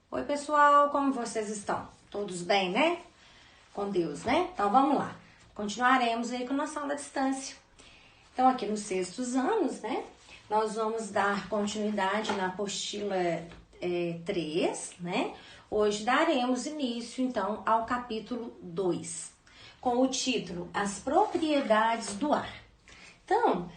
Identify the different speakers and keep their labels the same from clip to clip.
Speaker 1: Oi, pessoal, como vocês estão? Todos bem, né? Com Deus, né? Então, vamos lá. Continuaremos aí com nossa aula à distância. Então, aqui nos sextos anos, né? Nós vamos dar continuidade na apostila 3, né? Hoje daremos início, então, ao capítulo 2, com o título As Propriedades do Ar. Então,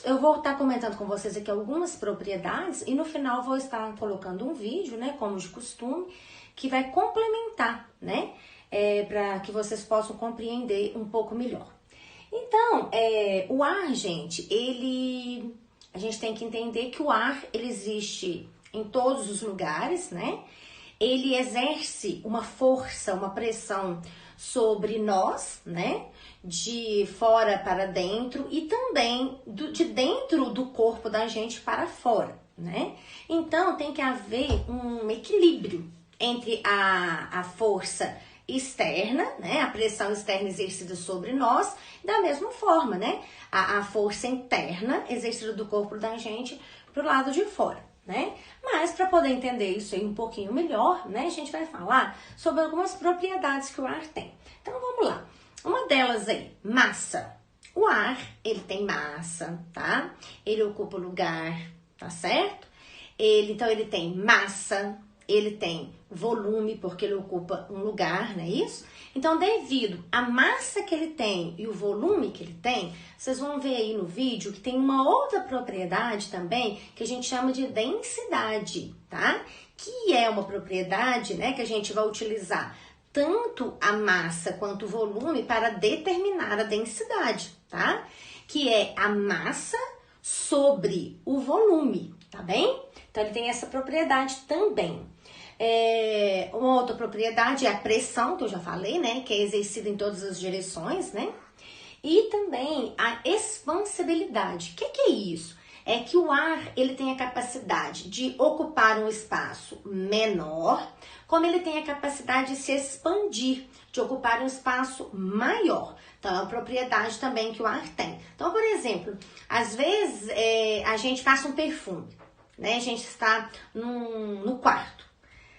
Speaker 1: eu vou estar comentando com vocês aqui algumas propriedades e no final vou estar colocando um vídeo, né, como de costume, que vai complementar, né, para que vocês possam compreender um pouco melhor. Então, o ar, gente, a gente tem que entender que o ar, ele existe em todos os lugares, né? Ele exerce uma força, uma pressão sobre nós, né? De fora para dentro e também de dentro do corpo da gente para fora, né? Então, tem que haver um equilíbrio entre a força externa, né? A pressão externa exercida sobre nós, da mesma forma, né? A força interna exercida do corpo da gente pro lado de fora, né? Mas para poder entender isso aí um pouquinho melhor, né? A gente vai falar sobre algumas propriedades que o ar tem. Então vamos lá. Uma delas aí, massa. O ar, ele tem massa, tá? Ele ocupa lugar, tá certo? Então ele tem massa, ele tem volume, porque ele ocupa um lugar, não é isso? Então, devido à massa que ele tem e o volume que ele tem, vocês vão ver aí no vídeo que tem uma outra propriedade também que a gente chama de densidade, tá? Que é uma propriedade, né, que a gente vai utilizar tanto a massa quanto o volume para determinar a densidade, tá? Que é a massa sobre o volume, tá bem? Então, ele tem essa propriedade também. Uma outra propriedade é a pressão, que eu já falei, né? Que é exercida em todas as direções, né? E também a expansibilidade. O que é isso? É que o ar, ele tem a capacidade de ocupar um espaço menor, como ele tem a capacidade de se expandir, de ocupar um espaço maior. Então, é uma propriedade também que o ar tem. Então, por exemplo, às vezes a gente passa um perfume, né? A gente está no quarto.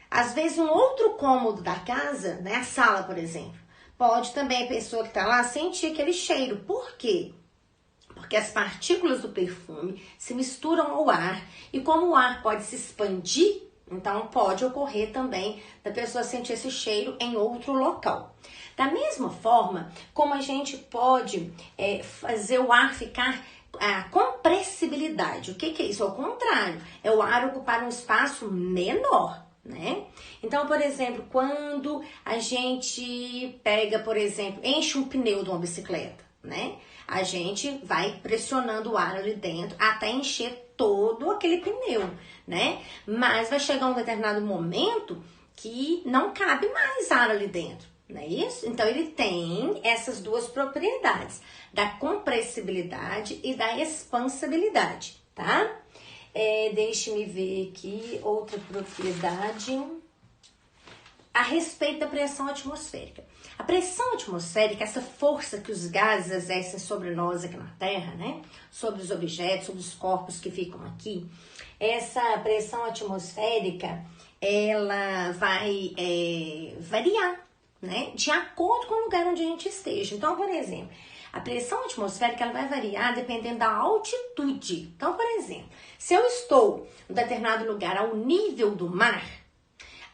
Speaker 1: Às vezes, um outro cômodo da casa, né, a sala, por exemplo, pode também a pessoa que está lá sentir aquele cheiro. Por quê? Porque as partículas do perfume se misturam ao ar e como o ar pode se expandir, então pode ocorrer também da pessoa sentir esse cheiro em outro local. Da mesma forma, como a gente pode fazer o ar ficar a compressibilidade. O que é isso? Ao contrário, é o ar ocupar um espaço menor, né? Então, por exemplo, quando a gente pega, por exemplo, enche um pneu de uma bicicleta, né? A gente vai pressionando o ar ali dentro até encher todo aquele pneu, né? Mas vai chegar um determinado momento que não cabe mais ar ali dentro, não é isso? Então, ele tem essas duas propriedades, da compressibilidade e da expansibilidade, tá? Deixe-me ver aqui outra propriedade a respeito da pressão atmosférica. A pressão atmosférica, essa força que os gases exercem sobre nós aqui na Terra, né? Sobre os objetos, sobre os corpos que ficam aqui. Essa pressão atmosférica, ela vai variar, né? De acordo com o lugar onde a gente esteja. Então, por exemplo, a pressão atmosférica ela vai variar dependendo da altitude. Então, por exemplo, se eu estou em um determinado lugar ao nível do mar,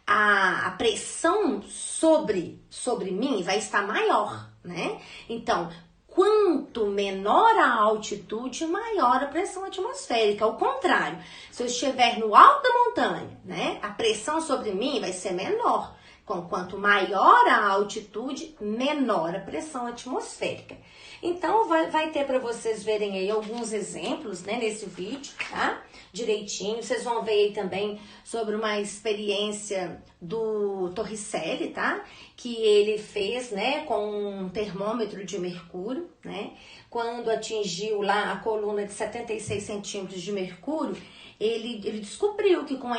Speaker 1: a pressão sobre mim vai estar maior, né? Então, quanto menor a altitude, maior a pressão atmosférica. Ao contrário, se eu estiver no alto da montanha, né, a pressão sobre mim vai ser menor. Quanto maior a altitude, menor a pressão atmosférica. Então, vai ter para vocês verem aí alguns exemplos, né, nesse vídeo, tá? Direitinho. Vocês vão ver aí também sobre uma experiência do Torricelli, tá? Que ele fez, né, com um termômetro de mercúrio, né? Quando atingiu lá a coluna de 76 centímetros de mercúrio, ele descobriu que com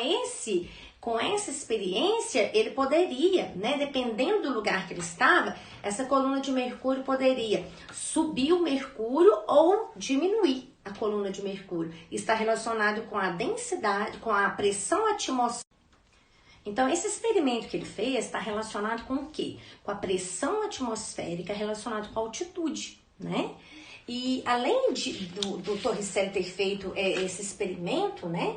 Speaker 1: essa experiência, ele poderia, né, dependendo do lugar que ele estava, essa coluna de mercúrio poderia subir o mercúrio ou diminuir a coluna de mercúrio. Está relacionado com a densidade, com a pressão atmosférica. Então, esse experimento que ele fez está relacionado com o quê? Com a pressão atmosférica relacionada com a altitude, né? E além do Torricelli ter feito esse experimento, né?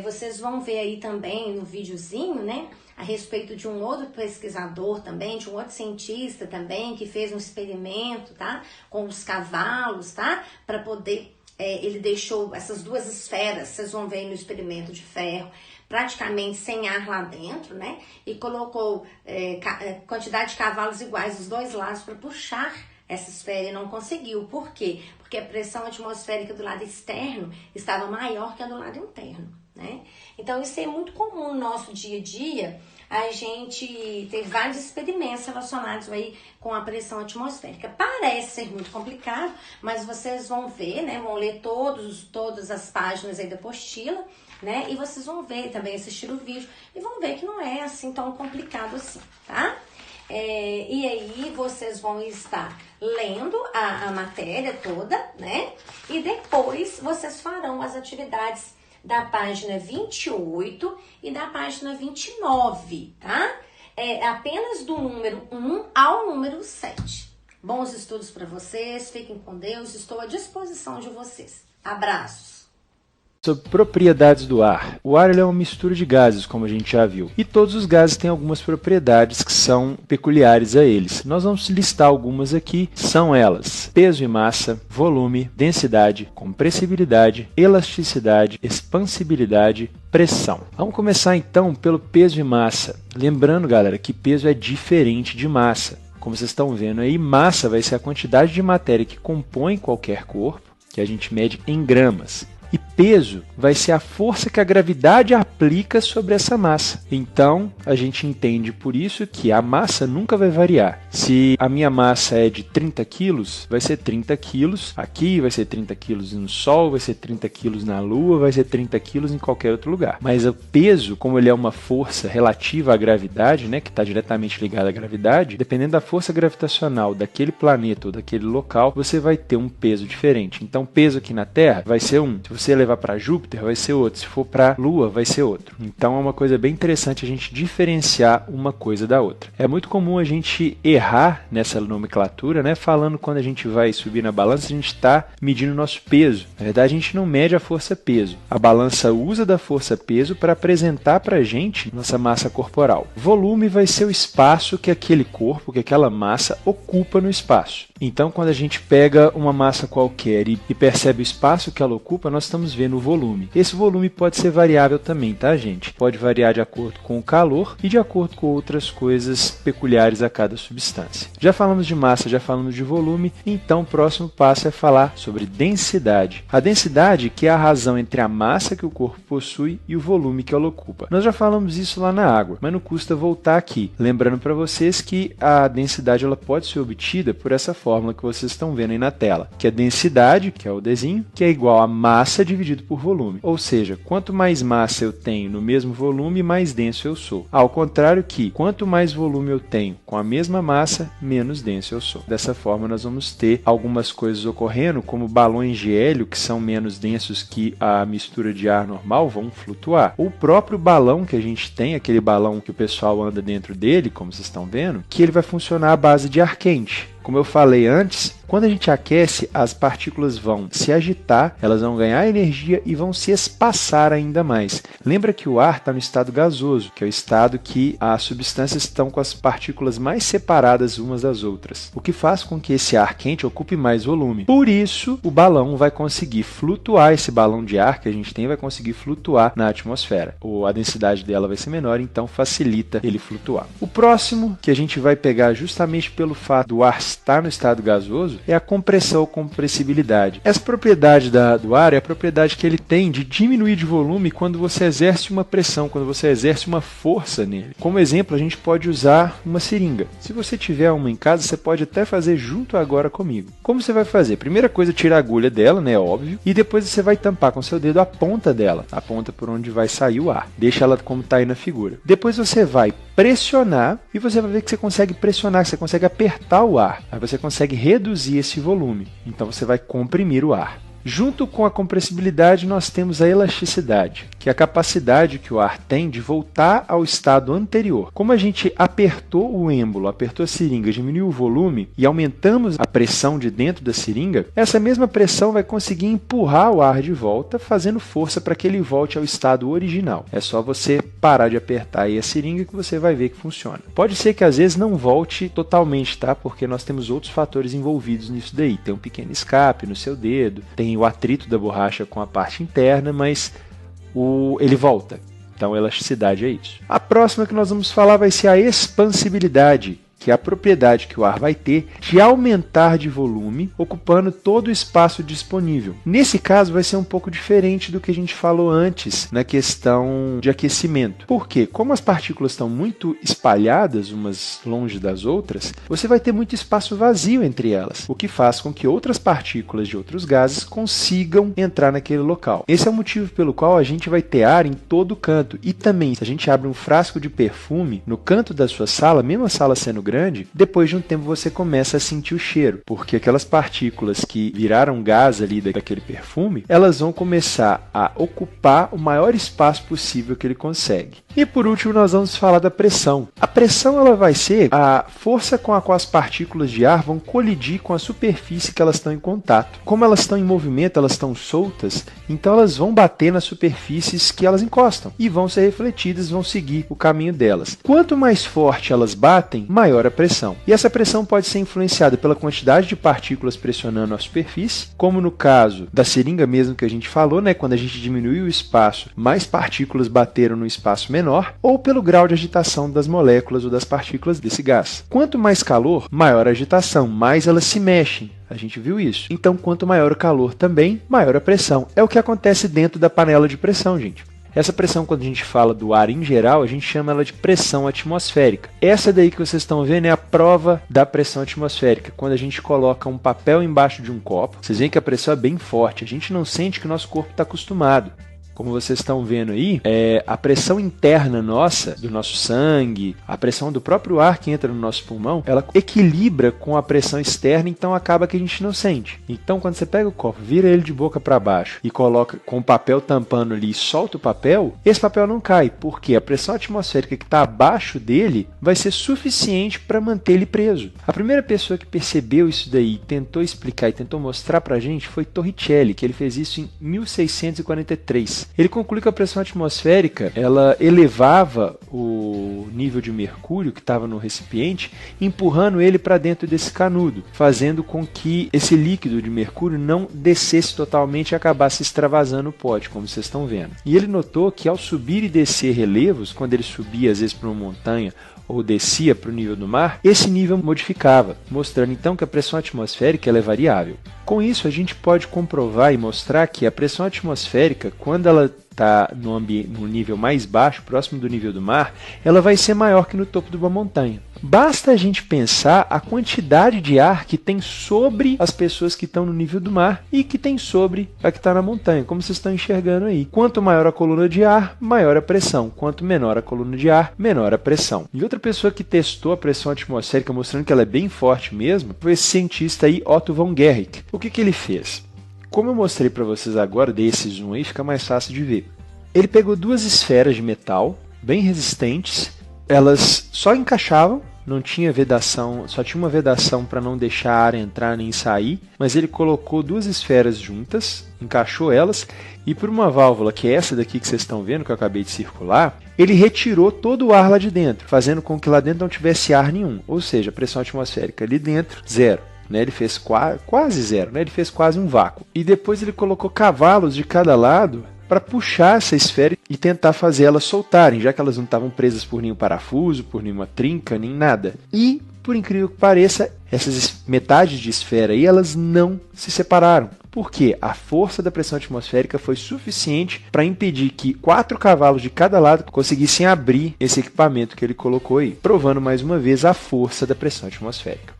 Speaker 1: Vocês vão ver aí também no videozinho, né? A respeito de um outro pesquisador também, de um outro cientista também, que fez um experimento, tá? Com os cavalos, tá? Para poder, ele deixou essas duas esferas, vocês vão ver aí no experimento de ferro, praticamente sem ar lá dentro, né? E colocou quantidade de cavalos iguais dos dois lados para puxar essa esfera e não conseguiu. Por quê? Porque a pressão atmosférica do lado externo estava maior que a do lado interno, né? Então, isso é muito comum no nosso dia a dia, a gente ter vários experimentos relacionados aí com a pressão atmosférica. Parece ser muito complicado, mas vocês vão ver, né? Vão ler todas as páginas aí da apostila, né? E vocês vão ver também, assistir o vídeo, e vão ver que não é assim tão complicado assim, tá? E aí vocês vão estar lendo a matéria toda, né? E depois vocês farão as atividades da página 28 e da página 29, tá? Apenas do número 1 ao número 7. Bons estudos para vocês, fiquem com Deus, estou à disposição de vocês. Abraços!
Speaker 2: Sobre propriedades do ar. O ar é uma mistura de gases, como a gente já viu. E todos os gases têm algumas propriedades que são peculiares a eles. Nós vamos listar algumas aqui. São elas: peso e massa, volume, densidade, compressibilidade, elasticidade, expansibilidade, pressão. Vamos começar então pelo peso e massa. Lembrando, galera, que peso é diferente de massa. Como vocês estão vendo aí, massa vai ser a quantidade de matéria que compõe qualquer corpo, que a gente mede em gramas. E peso vai ser a força que a gravidade aplica sobre essa massa. Então, a gente entende por isso que a massa nunca vai variar. Se a minha massa é de 30 quilos, vai ser 30 quilos aqui, vai ser 30 quilos no Sol, vai ser 30 quilos na Lua, vai ser 30 quilos em qualquer outro lugar. Mas o peso, como ele é uma força relativa à gravidade, né, que está diretamente ligada à gravidade, dependendo da força gravitacional daquele planeta ou daquele local, você vai ter um peso diferente. Então, peso aqui na Terra vai ser um. Se você levar para Júpiter, vai ser outro. Se for para Lua, vai ser outro. Então é uma coisa bem interessante a gente diferenciar uma coisa da outra. É muito comum a gente errar nessa nomenclatura, né? Falando quando a gente vai subir na balança, a gente está medindo o nosso peso. Na verdade, a gente não mede a força-peso. A balança usa da força-peso para apresentar para a gente nossa massa corporal. Volume vai ser o espaço que aquele corpo, que aquela massa ocupa no espaço. Então, quando a gente pega uma massa qualquer e percebe o espaço que ela ocupa, nós estamos vendo o volume. Esse volume pode ser variável também, tá, gente? Pode variar de acordo com o calor e de acordo com outras coisas peculiares a cada substância. Já falamos de massa, já falamos de volume, então o próximo passo é falar sobre densidade. A densidade que é a razão entre a massa que o corpo possui e o volume que ela ocupa. Nós já falamos isso lá na água, mas não custa voltar aqui. Lembrando para vocês que a densidade ela pode ser obtida por essa fórmula que vocês estão vendo aí na tela, que é densidade, que é o Dzinho, que é igual a massa dividido por volume. Ou seja, quanto mais massa eu tenho no mesmo volume, mais denso eu sou. Ao contrário que, quanto mais volume eu tenho com a mesma massa, menos denso eu sou. Dessa forma, nós vamos ter algumas coisas ocorrendo, como balões de hélio, que são menos densos que a mistura de ar normal, vão flutuar. O próprio balão que a gente tem, aquele balão que o pessoal anda dentro dele, como vocês estão vendo, que ele vai funcionar à base de ar quente. Como eu falei antes, quando a gente aquece, as partículas vão se agitar, elas vão ganhar energia e vão se espaçar ainda mais. Lembra que o ar está no estado gasoso, que é o estado que as substâncias estão com as partículas mais separadas umas das outras, o que faz com que esse ar quente ocupe mais volume. Por isso, o balão vai conseguir flutuar, esse balão de ar que a gente tem vai conseguir flutuar na atmosfera. A densidade dela vai ser menor, então facilita ele flutuar. O próximo, que a gente vai pegar justamente pelo fato do ar estar no estado gasoso, é a compressão ou compressibilidade. Essa propriedade do ar é a propriedade que ele tem de diminuir de volume quando você exerce uma pressão, quando você exerce uma força nele. Como exemplo, a gente pode usar uma seringa. Se você tiver uma em casa, você pode até fazer junto agora comigo. Como você vai fazer? Primeira coisa, tira a agulha dela, né, óbvio, e depois você vai tampar com seu dedo a ponta dela, a ponta por onde vai sair o ar. Deixa ela como está aí na figura. Depois você vai pressionar e você vai ver que você consegue pressionar, que você consegue apertar o ar. Aí você consegue reduzir esse volume. Então você vai comprimir o ar. Junto com a compressibilidade, nós temos a elasticidade, que é a capacidade que o ar tem de voltar ao estado anterior. Como a gente apertou o êmbolo, apertou a seringa, diminuiu o volume e aumentamos a pressão de dentro da seringa, essa mesma pressão vai conseguir empurrar o ar de volta, fazendo força para que ele volte ao estado original. É só você parar de apertar aí a seringa que você vai ver que funciona. Pode ser que às vezes não volte totalmente, tá? Porque nós temos outros fatores envolvidos nisso daí. Tem um pequeno escape no seu dedo, tem o atrito da borracha com a parte interna, mas ele volta. Então, elasticidade é isso. A próxima que nós vamos falar vai ser a expansibilidade, que é a propriedade que o ar vai ter de aumentar de volume, ocupando todo o espaço disponível. Nesse caso, vai ser um pouco diferente do que a gente falou antes na questão de aquecimento. Por quê? Como as partículas estão muito espalhadas umas longe das outras, você vai ter muito espaço vazio entre elas, o que faz com que outras partículas de outros gases consigam entrar naquele local. Esse é o motivo pelo qual a gente vai ter ar em todo canto. E também, se a gente abre um frasco de perfume no canto da sua sala, mesmo a sala sendo grande, depois de um tempo você começa a sentir o cheiro, porque aquelas partículas que viraram gás ali daquele perfume, elas vão começar a ocupar o maior espaço possível que ele consegue. E por último, nós vamos falar da pressão. A pressão ela vai ser a força com a qual as partículas de ar vão colidir com a superfície que elas estão em contato. Como elas estão em movimento, elas estão soltas, então elas vão bater nas superfícies que elas encostam e vão ser refletidas, vão seguir o caminho delas. Quanto mais forte elas batem, maior a pressão. E essa pressão pode ser influenciada pela quantidade de partículas pressionando a superfície, como no caso da seringa mesmo que a gente falou, né? Quando a gente diminuiu o espaço, mais partículas bateram no espaço menor, ou pelo grau de agitação das moléculas ou das partículas desse gás. Quanto mais calor, maior a agitação, mais elas se mexem. A gente viu isso. Então, quanto maior o calor também, maior a pressão. É o que acontece dentro da panela de pressão, gente. Essa pressão, quando a gente fala do ar em geral, a gente chama ela de pressão atmosférica. Essa daí que vocês estão vendo é a prova da pressão atmosférica. Quando a gente coloca um papel embaixo de um copo, vocês veem que a pressão é bem forte. A gente não sente que o nosso corpo está acostumado. Como vocês estão vendo aí, a pressão interna nossa, do nosso sangue, a pressão do próprio ar que entra no nosso pulmão, ela equilibra com a pressão externa, então acaba que a gente não sente. Então, quando você pega o copo, vira ele de boca para baixo e coloca com o papel tampando ali e solta o papel, esse papel não cai, porque a pressão atmosférica que está abaixo dele vai ser suficiente para manter ele preso. A primeira pessoa que percebeu isso daí, tentou explicar e tentou mostrar para a gente foi Torricelli, que ele fez isso em 1643. Ele conclui que a pressão atmosférica ela elevava o nível de mercúrio que estava no recipiente, empurrando ele para dentro desse canudo, fazendo com que esse líquido de mercúrio não descesse totalmente e acabasse extravasando o pote, como vocês estão vendo. E ele notou que ao subir e descer relevos, quando ele subia às vezes para uma montanha ou descia para o nível do mar, esse nível modificava, mostrando então que a pressão atmosférica ela é variável. Com isso, a gente pode comprovar e mostrar que a pressão atmosférica, quando ela está no nível mais baixo, próximo do nível do mar, ela vai ser maior que no topo de uma montanha. Basta a gente pensar a quantidade de ar que tem sobre as pessoas que estão no nível do mar e que tem sobre a que está na montanha, como vocês estão enxergando aí. Quanto maior a coluna de ar, maior a pressão. Quanto menor a coluna de ar, menor a pressão. E outra pessoa que testou a pressão atmosférica, mostrando que ela é bem forte mesmo, foi esse cientista aí, Otto von Guericke. O que ele fez? Como eu mostrei para vocês agora, dei esse zoom aí, fica mais fácil de ver. Ele pegou duas esferas de metal, bem resistentes, elas só encaixavam, não tinha vedação, só tinha uma vedação para não deixar ar entrar nem sair, mas ele colocou duas esferas juntas, encaixou elas, e por uma válvula, que é essa daqui que vocês estão vendo, que eu acabei de circular, ele retirou todo o ar lá de dentro, fazendo com que lá dentro não tivesse ar nenhum, ou seja, a pressão atmosférica ali dentro, zero. Ele fez quase zero, ele fez quase um vácuo. E depois ele colocou cavalos de cada lado para puxar essa esfera e tentar fazer elas soltarem, já que elas não estavam presas por nenhum parafuso, por nenhuma trinca, nem nada. E, por incrível que pareça, essas metades de esfera aí, elas não se separaram. Porque a força da pressão atmosférica foi suficiente para impedir que 4 cavalos de cada lado conseguissem abrir esse equipamento que ele colocou aí, provando mais uma vez a força da pressão atmosférica.